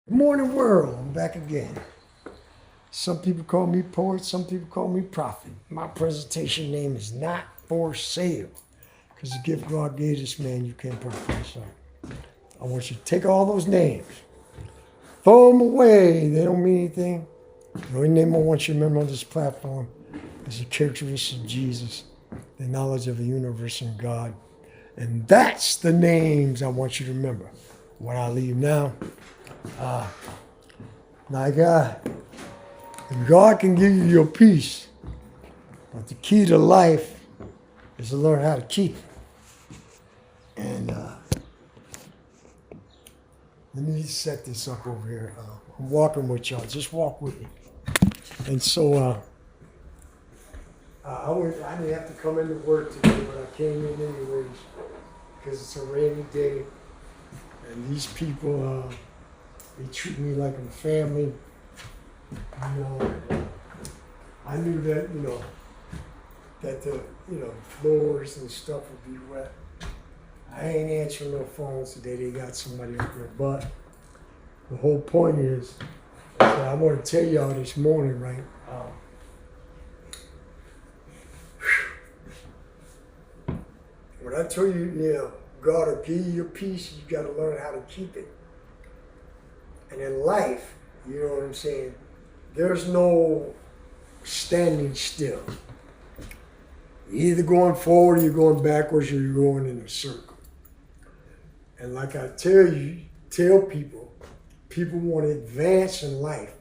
Good morning, world. I'm back again. Some people call me poet, some people call me prophet. My presentation name is not for sale because the gift God gave this man, you can't put a price on. I want you to take all those names, throw them away. They don't mean anything. The only name I want you to remember on this platform is the characteristics of Jesus, the knowledge of the universe and God. And that's the names I want you to remember. When I leave now, my God, God can give you your peace, but the key to life is to learn how to keep it. And let me set this up over here. I'm walking with y'all. Just walk with me. And so I didn't have to come into work today, but I came in anyways because it's a rainy day. And these people, they treat me like I'm family. You know, I knew that, that the, floors and stuff would be wet. I ain't answering no phones today. They got somebody up there. But the whole point is that I want to tell y'all this morning, right? When I tell you, God will give you your peace, you got to learn how to keep it. And in life, you know what I'm saying? There's no standing still. You're either going forward or you're going backwards or you're going in a circle. And like I tell people, people want to advance in life,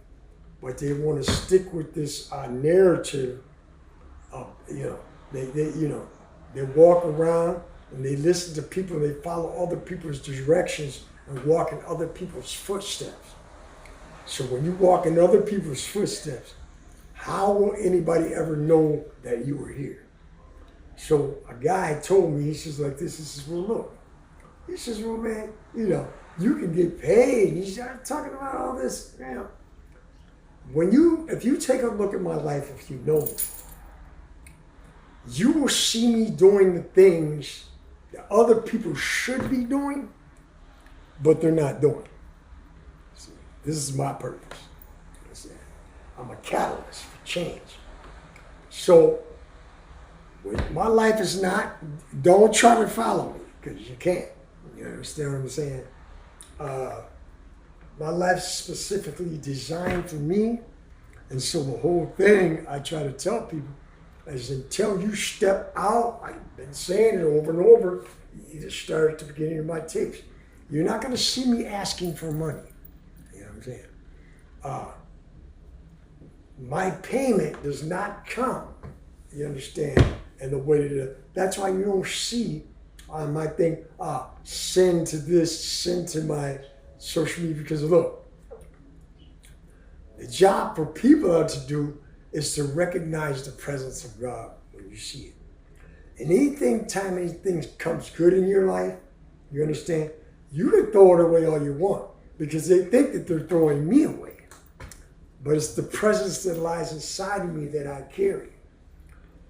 but they want to stick with this narrative of, they walk around and they listen to people and they follow other people's directions and walk in other people's footsteps. So when you walk in other people's footsteps, how will anybody ever know that you were here? So a guy told me, he says like this, he says, well, look. He says, well, man, you can get paid. He started talking about all this, If you take a look at my life, if you know me, you will see me doing the things that other people should be doing, but they're not doing. See, this is my purpose. I'm a catalyst for change. So, my life is not, don't try to follow me, because you can't. You understand what I'm saying? My life's specifically designed for me, and so the whole thing I try to tell people is until you step out, I've been saying it over and over, you just start at the beginning of my tapes. You're not going to see me asking for money. You know what I'm saying? My payment does not come, you understand, in the way that's why you don't see on my thing, send to this, send to my social media, because look, the job for people are to do is to recognize the presence of God when you see it. And anything comes good in your life, you understand, you can throw it away all you want because they think that they're throwing me away. But it's the presence that lies inside of me that I carry.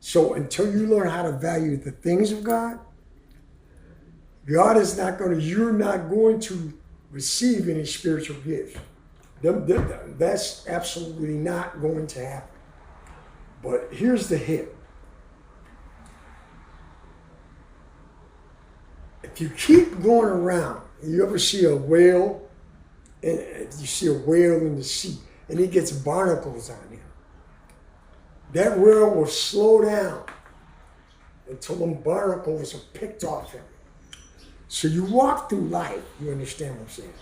So until you learn how to value the things of God, you're not going to receive any spiritual gifts. That's absolutely not going to happen. But here's the hit. If you keep going around, you ever see a whale, and you see a whale in the sea, and he gets barnacles on him, that whale will slow down until them barnacles are picked off him. So you walk through life, you understand what I'm saying?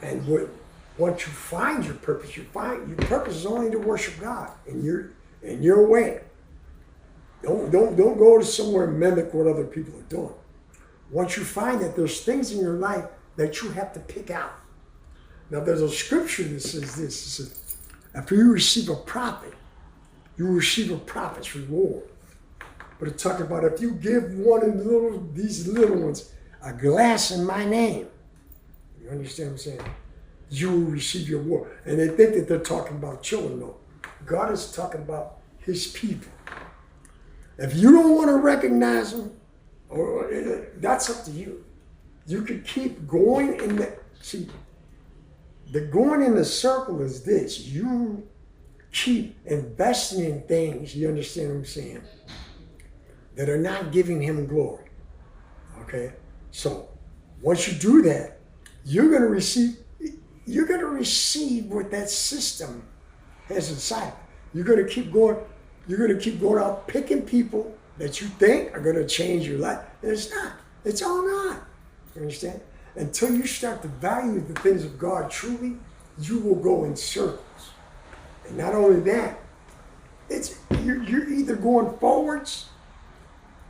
And once you find your purpose, your purpose is only to worship God in your way. Don't go to somewhere and mimic what other people are doing. Once you find that there's things in your life that you have to pick out. Now there's a scripture that says this. It says, after you receive a prophet, you will receive a prophet's reward. But it talks about if you give one of these little ones a glass in my name, you understand what I'm saying? You will receive your reward. And they think that they're talking about children. No, God is talking about his people. If you don't want to recognize them, that's up to you. You could keep going in that. See, the going in the circle is this. You keep investing in things, you understand what I'm saying, that are not giving him glory. Okay? So once you do that, you're gonna receive what that system has inside. You're gonna keep going out picking people that you think are gonna change your life. And it's not. It's all not. You understand? Until you start to value the things of God truly, you will go in circles. And not only that, you're either going forwards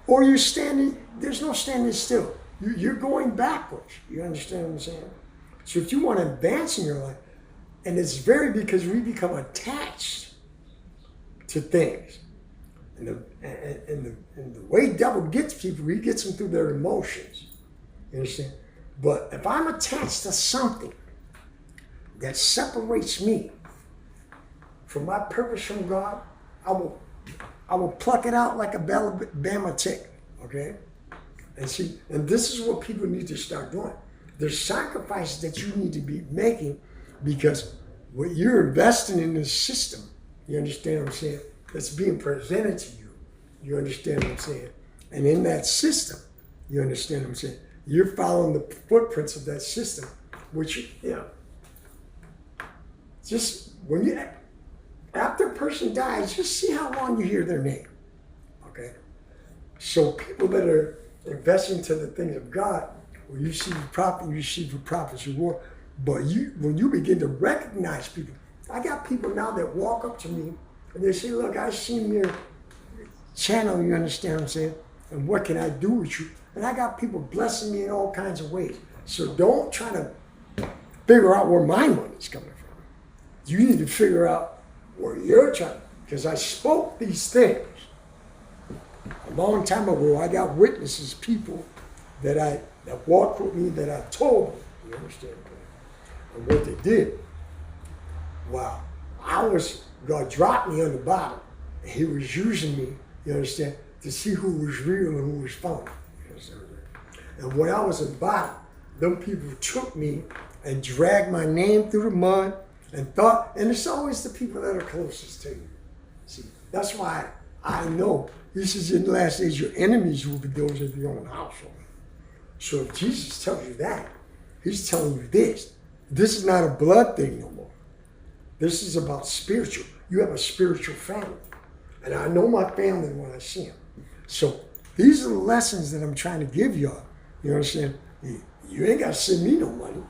or you're standing, there's no standing still. You're going backwards. You understand what I'm saying? So if you want to advance in your life, and it's because we become attached to things. And the way devil gets people, he gets them through their emotions. You understand? But if I'm attached to something that separates me from my purpose from God, I will pluck it out like a Bama tick. Okay? And this is what people need to start doing. There's sacrifices that you need to be making because what you're investing in this system, you understand what I'm saying, that's being presented to you. You understand what I'm saying? And in that system, you understand what I'm saying, you're following the footprints of that system, which, just after a person dies, just see how long you hear their name. Okay? So people that are investing to the things of God, when you see the prophet, you receive the prophet's reward. But when you begin to recognize people, I got people now that walk up to me and they say, look, I've seen your channel, you understand what I'm saying? And what can I do with you? And I got people blessing me in all kinds of ways. So don't try to figure out where my money's coming from. You need to figure out where you're trying, because I spoke these things a long time ago. I got witnesses, people that walked with me, that I told them, you understand, and what they did. Wow. God dropped me on the bottom, and he was using me, you understand, to see who was real and who was phony. You understand? And when I was at the bottom, them people took me and dragged my name through the mud and it's always the people that are closest to you. See, that's why I know, he says in the last days, your enemies will be those of your own household. So if Jesus tells you that, he's telling you this. This is not a blood thing no more. This is about spiritual. You have a spiritual family. And I know my family when I see them. So these are the lessons that I'm trying to give y'all. You understand? You ain't got to send me no money.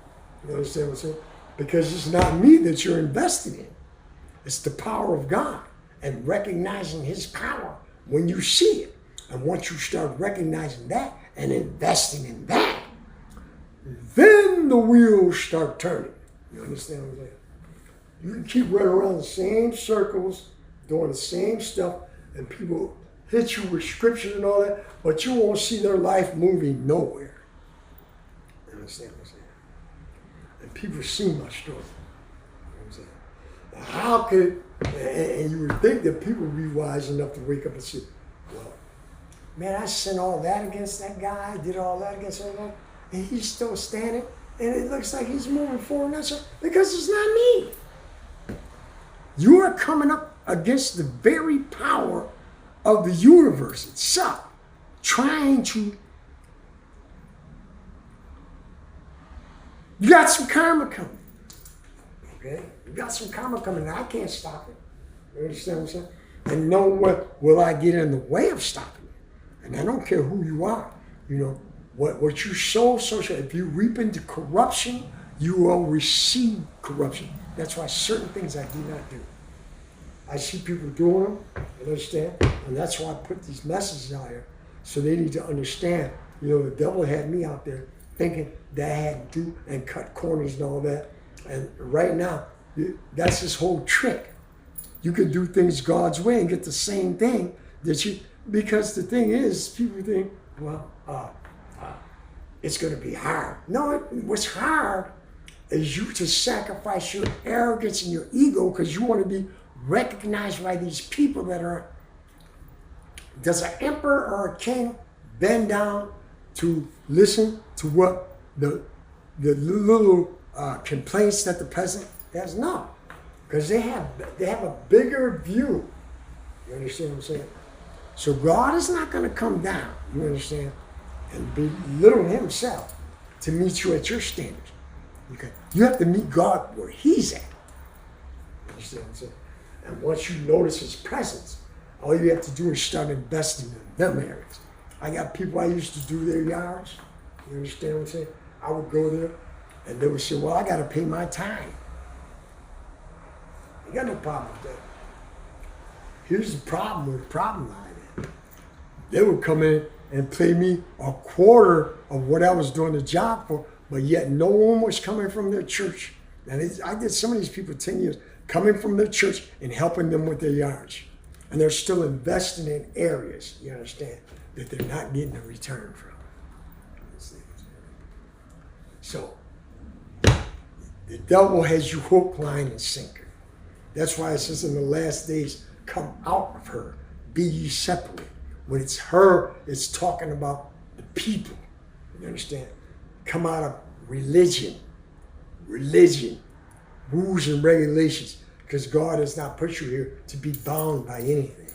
You understand what I'm saying? Because it's not me that you're investing in. It's the power of God and recognizing his power when you see it. And once you start recognizing that and investing in that, then the wheels start turning. You understand what I'm saying? You can keep running around the same circles, doing the same stuff, and people hit you with scriptures and all that, but you won't see their life moving nowhere. You understand what I'm saying? And people see my story. You know what I'm saying? Now, how could, and you would think that people would be wise enough to wake up and say, well, man, I sent all that against that guy, did all that against that guy, and he's still standing, and it looks like he's moving forward. Because it's not me. You are coming up against the very power of the universe itself, trying to. You got some karma coming. Okay? You got some karma coming, and I can't stop it. You understand what I'm saying? And know what will I get in the way of stopping it? And I don't care who you are. You know, what you sow, if you reap into corruption, you will receive corruption. That's why certain things I do not do. I see people doing them, you understand? And that's why I put these messages out here. So they need to understand, you know, the devil had me out there thinking that I had to do and cut corners and all that. And right now, that's his whole trick. You could do things God's way and get the same thing because the thing is, people think, well, it's going to be hard. No, what's hard is you to sacrifice your arrogance and your ego because you want to be recognized by these people that are. Does an emperor or a king bend down to listen to what the little complaints that the president has? No, because they have a bigger view. You understand what I'm saying? So God is not going to come down, you understand, and belittle himself to meet you at your standards. Okay? You have to meet God where he's at. You understand what I'm saying? And once you notice his presence, all you have to do is start investing in them areas. I got people I used to do their yards. You understand what I'm saying? I would go there and they would say, well, I got to pay my time. You got no problem with that. Here's the problem with problem line. They would come in and pay me a quarter of what I was doing the job for, but yet no one was coming from their church. And I did some of these people 10 years coming from their church and helping them with their yards. And they're still investing in areas, you understand, that they're not getting a return from. So, the devil has you hook, line, and sinker. That's why it says in the last days, come out of her, be ye separate. When it's her, it's talking about the people. You understand? Come out of religion, rules and regulations, because God has not put you here to be bound by anything.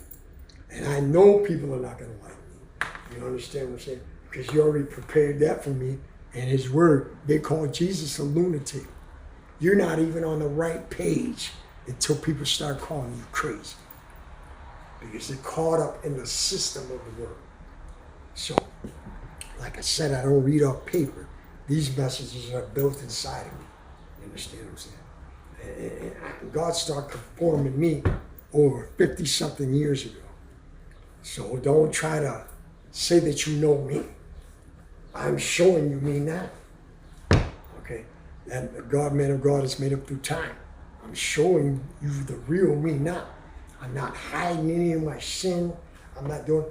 And I know people are not going to like me. You understand what I'm saying? Because you already prepared that for me. And his word, they call Jesus a lunatic. You're not even on the right page until people start calling you crazy. Because they're caught up in the system of the world. So, like I said, I don't read off paper. These messages are built inside of me. You understand what I'm saying? And God started conforming me over 50-something years ago. So don't try to say that you know me. I'm showing you me now. Okay? And the God, man of God is made up through time. I'm showing you the real me now. I'm not hiding any of my sin. I'm not doing.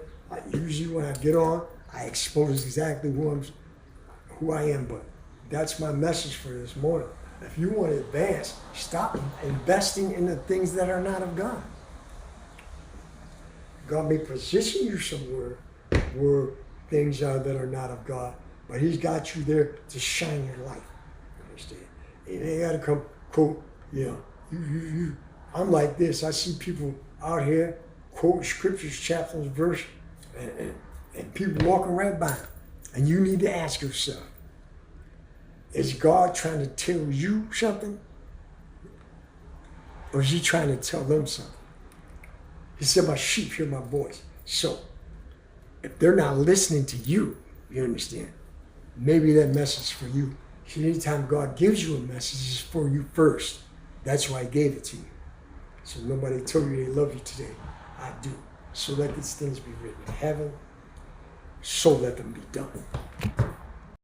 Usually when I get on, I expose exactly who I am. But that's my message for this morning. If you want to advance, stop investing in the things that are not of God. God may position you somewhere where things are that are not of God, but he's got you there to shine your light. You understand? And they got to come quote, I'm like this. I see people out here quoting scriptures, chapters, verse, and people walking right by them. And you need to ask yourself, is God trying to tell you something? Or is he trying to tell them something? He said, my sheep hear my voice. So, if they're not listening to you, you understand, maybe that message is for you. So anytime God gives you a message, it's for you first. That's why he gave it to you. So nobody told you they love you today. I do. So let these things be written in heaven. So let them be done.